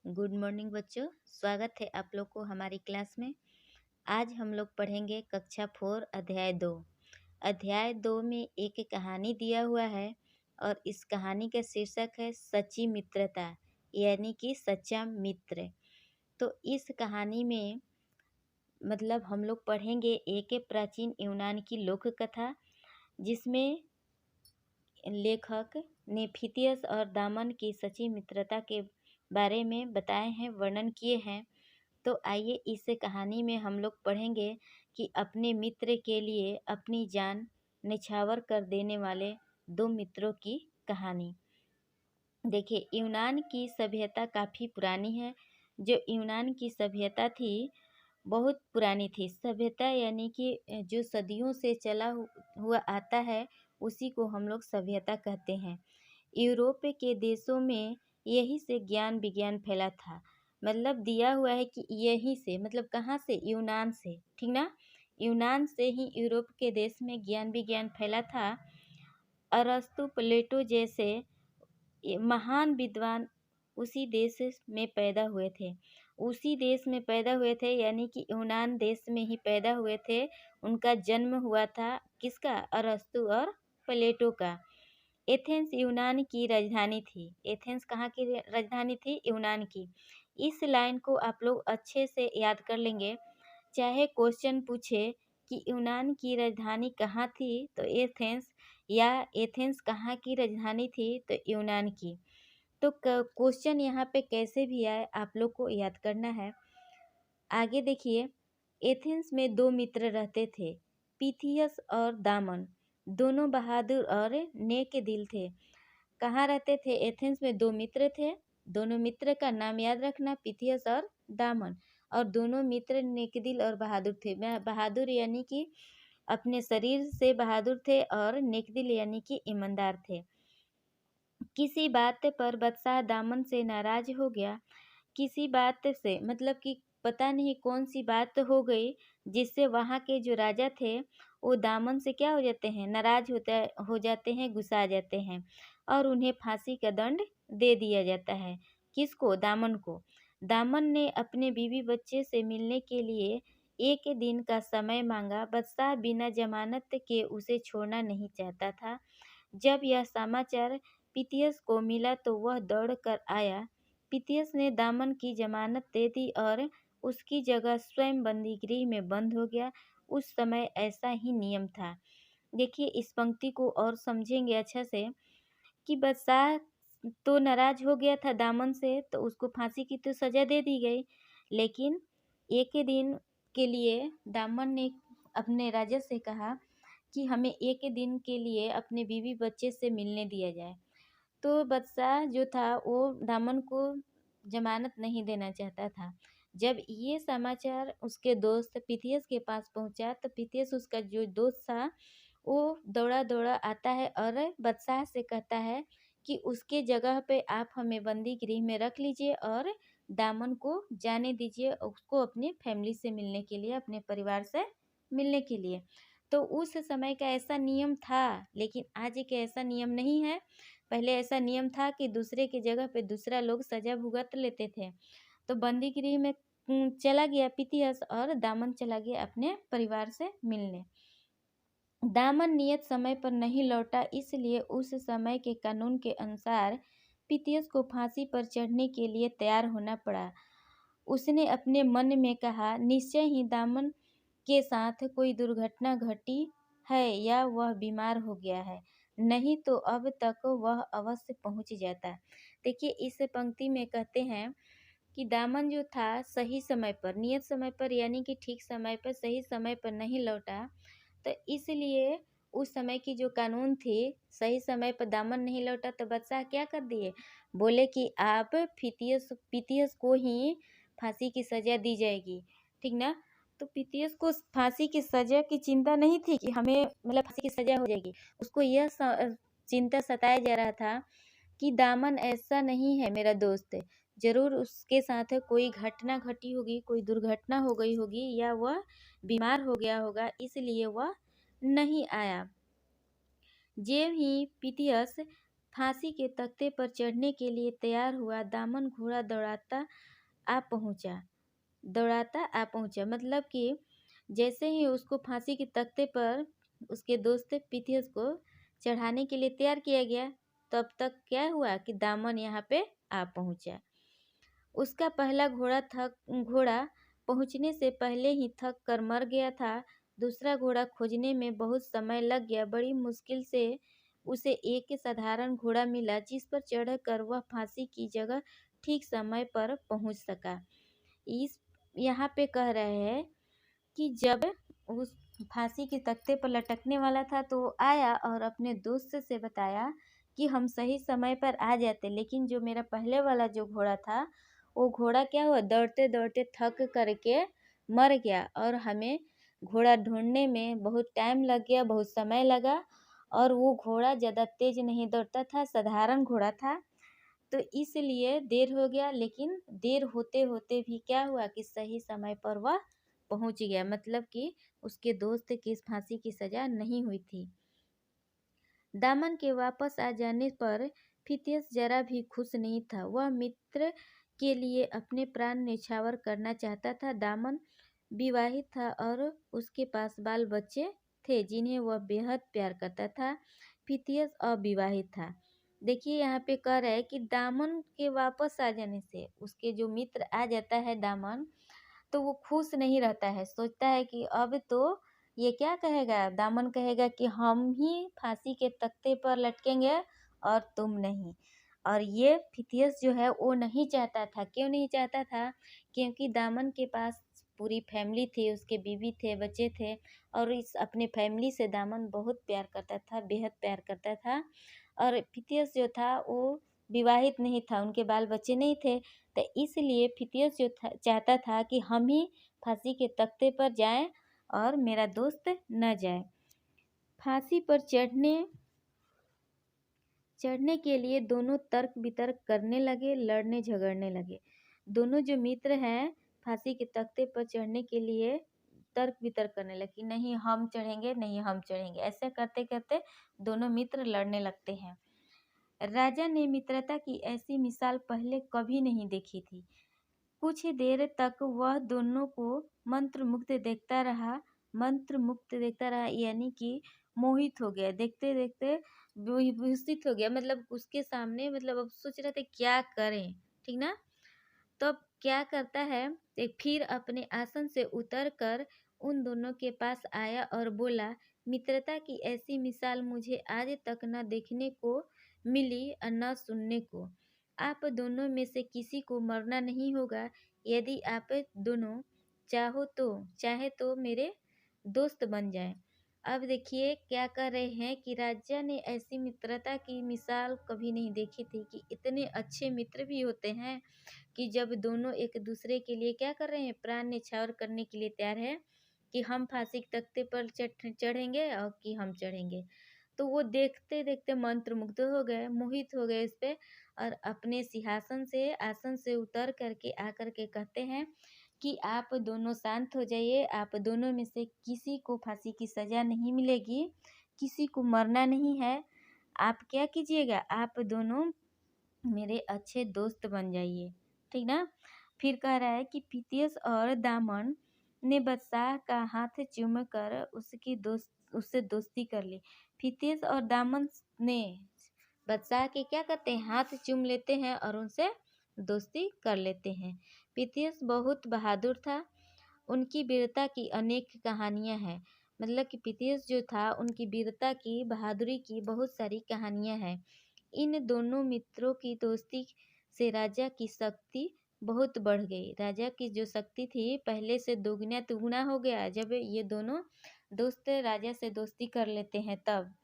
Good morning बच्चों। स्वागत है आप लोग को हमारी क्लास में। आज हम लोग पढ़ेंगे कक्षा 4 अध्याय 2। अध्याय 2 में एक कहानी दिया हुआ है और इस कहानी का शीर्षक है सच्ची मित्रता, यानी कि सच्चा मित्र। तो इस कहानी में हम लोग पढ़ेंगे एक प्राचीन यूनान की लोक कथा, जिसमें लेखक ने फितियस और दामन की सच्ची मित्रता के बारे में बताए हैं, वर्णन किए हैं। तो आइए इस कहानी में हम लोग पढ़ेंगे कि अपने मित्र के लिए अपनी जान निछावर कर देने वाले दो मित्रों की कहानी। देखिए, यूनान की सभ्यता काफ़ी पुरानी है। जो यूनान की सभ्यता थी बहुत पुरानी थी। सभ्यता यानी कि जो सदियों से चला हुआ आता है उसी को हम लोग सभ्यता कहते हैं। यूरोप के देशों में यही से ज्ञान विज्ञान फैला था। दिया हुआ है कि यहीं से, कहाँ से? यूनान से, ठीक ना। यूनान से ही यूरोप के देश में ज्ञान विज्ञान फैला था। अरस्तु, प्लेटो जैसे महान विद्वान उसी देश में पैदा हुए थे। उसी देश में पैदा हुए थे यानी कि यूनान देश में ही पैदा हुए थे। उनका जन्म हुआ था किसका? अरस्तु और प्लेटो का। एथेंस यूनान की राजधानी थी। एथेंस कहाँ की राजधानी थी? यूनान की। इस लाइन को आप लोग अच्छे से याद कर लेंगे। चाहे क्वेश्चन पूछे कि यूनान की राजधानी कहाँ थी तो एथेंस, या एथेंस कहाँ की राजधानी थी तो यूनान की। तो क्वेश्चन यहाँ पे कैसे भी आए आप लोग को याद करना है। आगे देखिए, एथेंस में दो मित्र रहते थे, पिथियस और दामन। दोनों बहादुर और नेक दिल थे। कहाँ रहते थे? एथेंस में दो मित्र थे। दोनों मित्र का नाम याद रखना, पिथियस और दामन। और दोनों मित्र नेक दिल और बहादुर थे। बहादुर यानी कि अपने शरीर से बहादुर थे और नेक दिल यानी कि ईमानदार थे। किसी बात पर बादशाह दामन से नाराज हो गया। किसी बात से कि पता नहीं कौन सी बात हो गई जिससे वहाँ के जो राजा थे वो दामन से क्या हो जाते हैं? नाराज हो जाते हैं, गुस्सा जाते हैं और उन्हें फांसी का दंड दे दिया जाता है। किसको? दामन को। दामन ने अपने बीवी बच्चे से मिलने के लिए एक दिन का समय मांगा। बादशाह बिना जमानत के उसे छोड़ना नहीं चाहता था। जब यह समाचार पितियस को मिला तो वह दौड़ कर आया। पितियस ने दामन की जमानत दे दी और उसकी जगह स्वयं बंदी गृह में बंद हो गया। उस समय ऐसा ही नियम था। देखिए, इस पंक्ति को और समझेंगे अच्छा से कि बादशाह तो नाराज हो गया था दामन से, तो उसको फांसी की तो सजा दे दी गई। लेकिन एक दिन के लिए दामन ने अपने राजा से कहा कि हमें एक दिन के लिए अपने बीवी बच्चे से मिलने दिया जाए। तो बादशाह जो था वो दामन को जमानत नहीं देना चाहता था। जब ये समाचार उसके दोस्त पिथियस के पास पहुंचा तो पिथियस, उसका जो दोस्त था, वो दौड़ा दौड़ा आता है और बादशाह से कहता है कि उसके जगह पे आप हमें बंदी गृह में रख लीजिए और दामन को जाने दीजिए, उसको अपनी फैमिली से मिलने के लिए, अपने परिवार से मिलने के लिए। तो उस समय का ऐसा नियम था, लेकिन आज एक ऐसा नियम नहीं है। पहले ऐसा नियम था कि दूसरे की जगह पे दूसरा लोग सजा भुगत लेते थे। तो बंदी गृह में चला गया पितियस और दामन चला गया अपने परिवार से मिलने। दामन नियत समय पर नहीं लौटा, इसलिए उस समय के कानून के अनुसार पितियस को फांसी पर चढ़ने के लिए तैयार होना पड़ा। उसने अपने मन में कहा, निश्चय ही दामन के साथ कोई दुर्घटना घटी है या वह बीमार हो गया है, नहीं तो अब तक वह अवश्य पहुंच जाता। देखिए, इस पंक्ति में कहते हैं कि दामन जो था सही समय पर, नियत समय पर यानी कि ठीक समय पर, सही समय पर नहीं लौटा। तो इसलिए उस समय की जो कानून थी, सही समय पर दामन नहीं लौटा तो बादशाह क्या कर दिए? बोले कि आप पितियस को ही फांसी की सजा दी जाएगी, ठीक ना। तो पितियस को फांसी की सजा की चिंता नहीं थी कि हमें फांसी की सजा हो जाएगी। उसको यह चिंता सताया जा रहा था कि दामन ऐसा नहीं है मेरा दोस्त, जरूर उसके साथ कोई घटना घटी होगी, कोई दुर्घटना हो गई होगी या वह बीमार हो गया होगा, इसलिए वह नहीं आया। जब ही पितियस फांसी के तख्ते पर चढ़ने के लिए तैयार हुआ। दामन घोड़ा दौड़ाता आ पहुंचा, मतलब कि जैसे ही उसको फांसी के तख्ते पर उसके दोस्त पिथियस को चढ़ाने के लिए तैयार किया गया, तब तक क्या हुआ कि दामन यहाँ पे आ पहुंचा। उसका पहला घोड़ा पहुंचने से पहले ही थक कर मर गया था। दूसरा घोड़ा खोजने में बहुत समय लग गया। बड़ी मुश्किल से उसे एक साधारण घोड़ा मिला, जिस पर चढ़कर वह फांसी की जगह ठीक समय पर पहुंच सका। इस यहाँ पे कह रहे हैं कि जब उस फांसी के तख्ते पर लटकने वाला था तो वो आया और अपने दोस्त से बताया कि हम सही समय पर आ जाते, लेकिन जो मेरा पहले वाला जो घोड़ा था वो घोड़ा क्या हुआ, दौड़ते दौड़ते थक करके मर गया और हमें घोड़ा ढूंढने में बहुत टाइम लग गया, बहुत समय लगा। और वो घोड़ा ज़्यादा तेज नहीं दौड़ता था, साधारण घोड़ा था, तो इसलिए देर हो गया। लेकिन देर होते होते भी क्या हुआ कि सही समय पर वह पहुंच गया, मतलब कि उसके दोस्त की फांसी की सजा नहीं हुई थी। दामन के वापस आ जाने पर फितियस जरा भी खुश नहीं था। वह मित्र के लिए अपने प्राण न्यौछावर करना चाहता था। दामन विवाहित था और उसके पास बाल बच्चे थे जिन्हें वह बेहद प्यार करता था। फितियस अविवाहित था। देखिए यहाँ पे कह रहा है कि दामन के वापस आ जाने से उसके जो मित्र आ जाता है दामन, तो वो खुश नहीं रहता है, सोचता है कि अब तो ये क्या कहेगा, दामन कहेगा कि हम ही फांसी के तख्ते पर लटकेंगे और तुम नहीं। और ये फितियस जो है वो नहीं चाहता था। क्यों नहीं चाहता था? क्योंकि दामन के पास पूरी फैमिली थी, उसके बीवी थे, बच्चे थे, और इस अपने फैमिली से दामन बहुत प्यार करता था, बेहद प्यार करता था। और फितियस जो था वो विवाहित नहीं था, उनके बाल बच्चे नहीं थे, तो इसलिए फितियस जो चाहता था कि हम ही फांसी के तख्ते पर जाएं और मेरा दोस्त न जाए। फांसी पर चढ़ने के लिए दोनों तर्क वितर्क करने लगे, लड़ने झगड़ने लगे। दोनों जो मित्र हैं फांसी के तख्ते पर चढ़ने के लिए तर्क वितर्क करने लगे, नहीं हम चढ़ेंगे, नहीं हम चढ़ेंगे। ऐसे करते करते दोनों मित्र लड़ने लगते हैं। राजा ने मित्रता की ऐसी मिसाल पहले कभी नहीं देखी थी। कुछ देर तक वह दोनों को मंत्र मुक्त देखता रहा, यानी कि मोहित हो गया, देखते देखते विभूषित हो गया, मतलब उसके सामने, मतलब अब सोच रहे थे क्या करें, ठीक ना। तब क्या करता है, फिर अपने आसन से उतर कर उन दोनों के पास आया और बोला, मित्रता की ऐसी मिसाल मुझे आज तक न देखने को मिली और न सुनने को। आप दोनों में से किसी को मरना नहीं होगा। यदि आप दोनों चाहे तो मेरे दोस्त बन जाएं। अब देखिए क्या कर रहे हैं कि राजा ने ऐसी मित्रता की मिसाल कभी नहीं देखी थी कि इतने अच्छे मित्र भी होते हैं कि जब दोनों एक दूसरे के लिए क्या कर रहे हैं, प्राण न्यौछावर करने के लिए तैयार है कि हम फांसी के तख्ते पर चढ़ेंगे और कि हम चढ़ेंगे। तो वो देखते देखते मंत्रमुग्ध हो गए, मोहित हो गए इस पे, और अपने सिंहासन से आसन से उतर करके आकर के कहते हैं कि आप दोनों शांत हो जाइए, आप दोनों में से किसी को फांसी की सज़ा नहीं मिलेगी, किसी को मरना नहीं है। आप क्या कीजिएगा, आप दोनों मेरे अच्छे दोस्त बन जाइए, ठीक ना। फिर कह रहा है कि फितियस और दामन ने बादशाह का हाथ चूम कर उससे दोस्ती कर ली। फितियस और दामन ने बादशाह के क्या करते हैं, हाथ चूम लेते हैं और उनसे दोस्ती कर लेते हैं। फितियस बहुत बहादुर था। उनकी वीरता की अनेक कहानियां हैं, मतलब कि फितियस जो था उनकी वीरता की, बहादुरी की बहुत सारी कहानियां हैं। इन दोनों मित्रों की दोस्ती से राजा की शक्ति बहुत बढ़ गई। राजा की जो शक्ति थी पहले से दोगुना तिगुना हो गया जब ये दोनों दोस्त राजा से दोस्ती कर लेते हैं। तब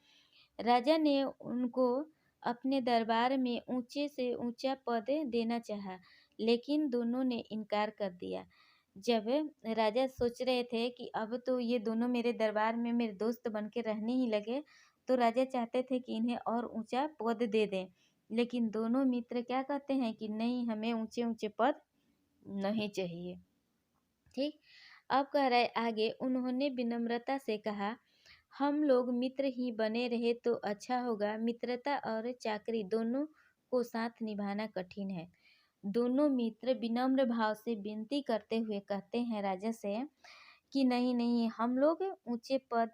राजा ने उनको अपने दरबार में ऊंचे से ऊंचा पद देना चाहा, लेकिन दोनों ने इनकार कर दिया। जब राजा सोच रहे थे कि अब तो ये दोनों मेरे दरबार में मेरे दोस्त बन के रहने ही लगे, तो राजा चाहते थे कि इन्हें और ऊंचा पद दे दें, लेकिन दोनों मित्र क्या कहते हैं कि नहीं, हमें ऊंचे ऊंचे पद नहीं चाहिए। ठीक। अब कह रहे आगे, उन्होंने विनम्रता से कहा, हम लोग मित्र ही बने रहे तो अच्छा होगा। मित्रता और चाकरी दोनों को साथ निभाना कठिन है। दोनों मित्र विनम्र भाव से विनती करते हुए कहते हैं राजा से कि नहीं नहीं, हम लोग ऊंचे पद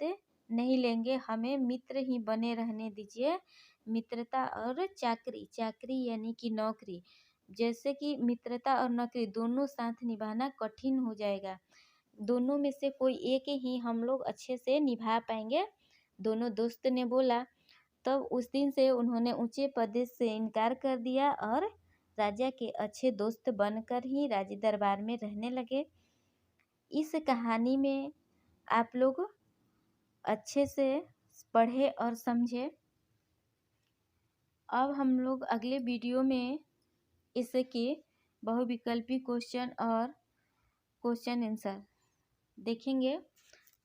नहीं लेंगे, हमें मित्र ही बने रहने दीजिए। मित्रता और चाकरी, चाकरी यानी कि नौकरी, जैसे कि मित्रता और नौकरी दोनों साथ निभाना कठिन हो जाएगा। दोनों में से कोई एक ही हम लोग अच्छे से निभा पाएंगे, दोनों दोस्त ने बोला। तब उस दिन से उन्होंने ऊंचे पद से इनकार कर दिया और राजा के अच्छे दोस्त बनकर ही राज दरबार में रहने लगे। इस कहानी में आप लोग अच्छे से पढ़े और समझे। अब हम लोग अगले वीडियो में इसके बहुविकल्पी क्वेश्चन और क्वेश्चन आंसर देखेंगे।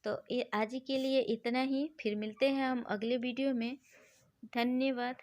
तो ये आज के लिए इतना ही, फिर मिलते हैं हम अगले वीडियो में। धन्यवाद।